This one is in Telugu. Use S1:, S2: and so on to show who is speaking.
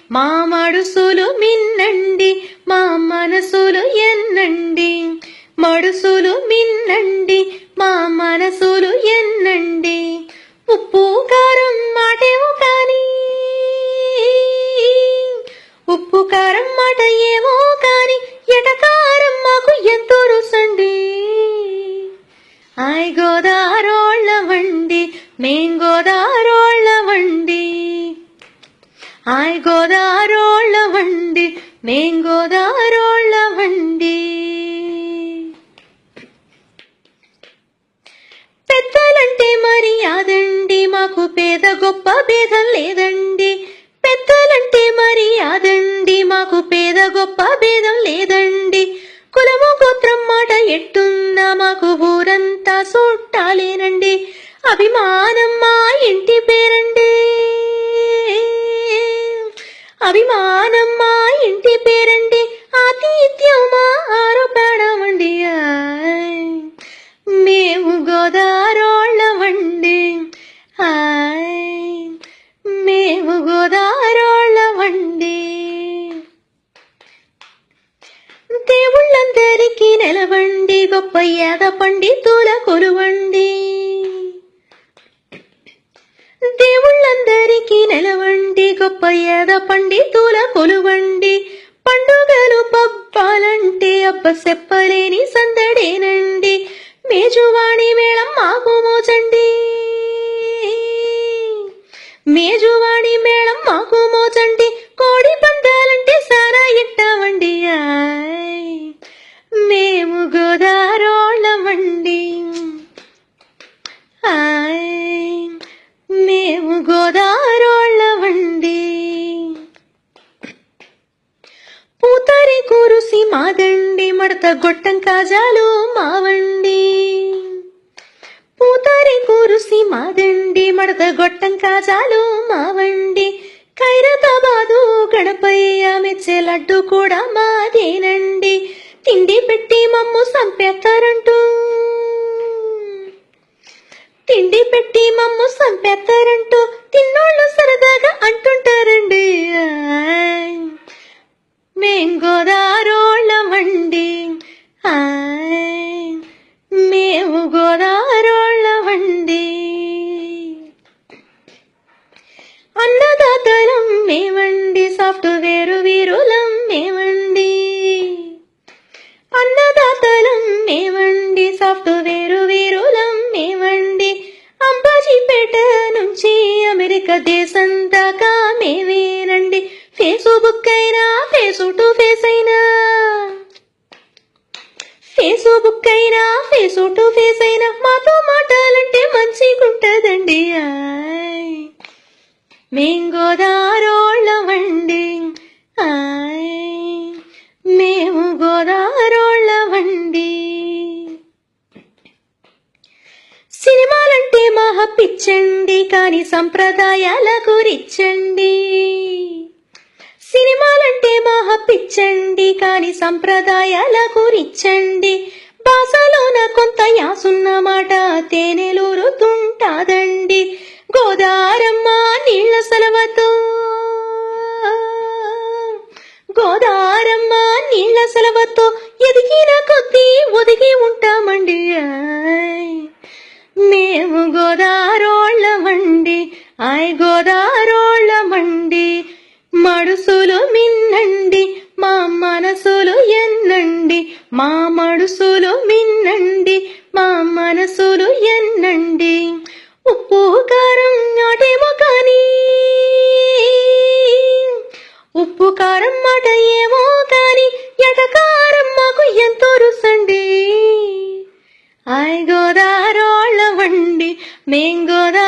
S1: మా మడుసులు మిన్నండి మా మనసులు ఎన్నండి మడుసులు మిన్నండి మా మనసులు ఎన్నండి ఉప్పు కారం మాటేమో కాని ఉప్పు కారం మాట ఏమో కాని ఎటకారం మాకు ఎంతో రుసండి ఆయ్ గోదారోళ్ళవండి మేం గోదారోళ్ళవండి ఆయ్ గోదారోళ్ళవండి మేం గోదారోళ్ళవండి పెద్దలంటే మర్యాదండి మాకు పేద గొప్ప భేదం లేదండి పెద్దలంటే మర్యాదండి మాకు పేద గొప్ప భేదం లేదండి కులము గోత్రం మాట ఎట్టున్నా మాకు ఊరంతా చుట్టాలేనండి అభిమానం మా ఇంటి పేరండి అభిమానం మా ఇంటి పేరండి ఆతిథ్యం మా ఆరోపణమండి మేము గోదారోళ్ళవండి మేము గోదారోళ్ళవండి దేవుళ్ళందరికీ నెలవండి గొప్ప యాద పండితుల కొలువండి దేవుళ్ళందరికీ నెలవండి గొప్ప యాద పండితుల కొలువండి పండుగలు పబ్బాలంటే అబ్బ చెప్పలేని సందడేనండి మేజువాణి మేళం మాకు మోచండి మేజువాణి మేళం మాకు మోచండి కోడి పందాలంటే సారా ఇట్టామండి మేము గోదారోళ్ళమండి మేము గోదారోళ్ళవండి పూతరి కురుసి మాదండి మడత గొట్టం కాజాలు మావండి పూతరి కురుసి మాదండి మడత గొట్టం కాజాలు మావండి ఖైరతాబాదు గణపయ్య మెచ్చే లడ్డు కూడా మాదేనండి తిండి పెట్టి మమ్ము సంపేస్తారంటూ తిండి పెట్టి మమ్ము సంపేస్తారంటూ తిన్నోళ్ళు సరదాగా అంటుంటారండి మేం గోదారోళ్ళమండి మేము గోదారోళ్ళవండి అన్నదాతలం మేమండి సాఫ్ట్వేర్ వీరులం మేమండి అన్నదాతలం మేమండి సాఫ్ట్వేర్ వీరులం మేమండి అంబాజీపేట నుంచి అమెరికా దేశం దాకా మేమేనండి ఫేస్బుక్ అయినా ఫేస్ టు ఫేస్ అయినా ఫేస్బుక్ అయినా ఫేస్ టు ఫేస్ అయినా మాతో మాటాలంటే మంచిగుంటదండి మేం గోదారోళ్ళవండి మేము గోదారోళ్ళవండి సినిమాలంటే మహా పిచ్చండి కాని సంప్రదాయాల గురిచ్చండి సినిమాలంటే మహా పిచ్చండి కాని సంప్రదాయాల గురిచ్చండి భాషలోన కొంత యాసున్న మాట తేనెలూరుతుంటాదండి గోదారమ్మ నీళ్ల సలవతో గోదారమ్మ నీళ్ల సలవతో ఎదిగిన కొద్దీ ఒదిగి ఉంటామండి మేము గోదారోళ్ళమండి గోదారోళ్ళమండి మడుసులు మిన్నండి మా మనసులు ఎన్నండి మా మడుసులు మిన్నండి మా మనసులు ఎన్నండి ఉప్పు కారం నాటేమో కాని ఉప్పు కారం మాట ఏమో కాని ఎటకారం మాకు ఎంతో రుసండి ఆయ్ గోదారోళ్ళవండి మేం గోదా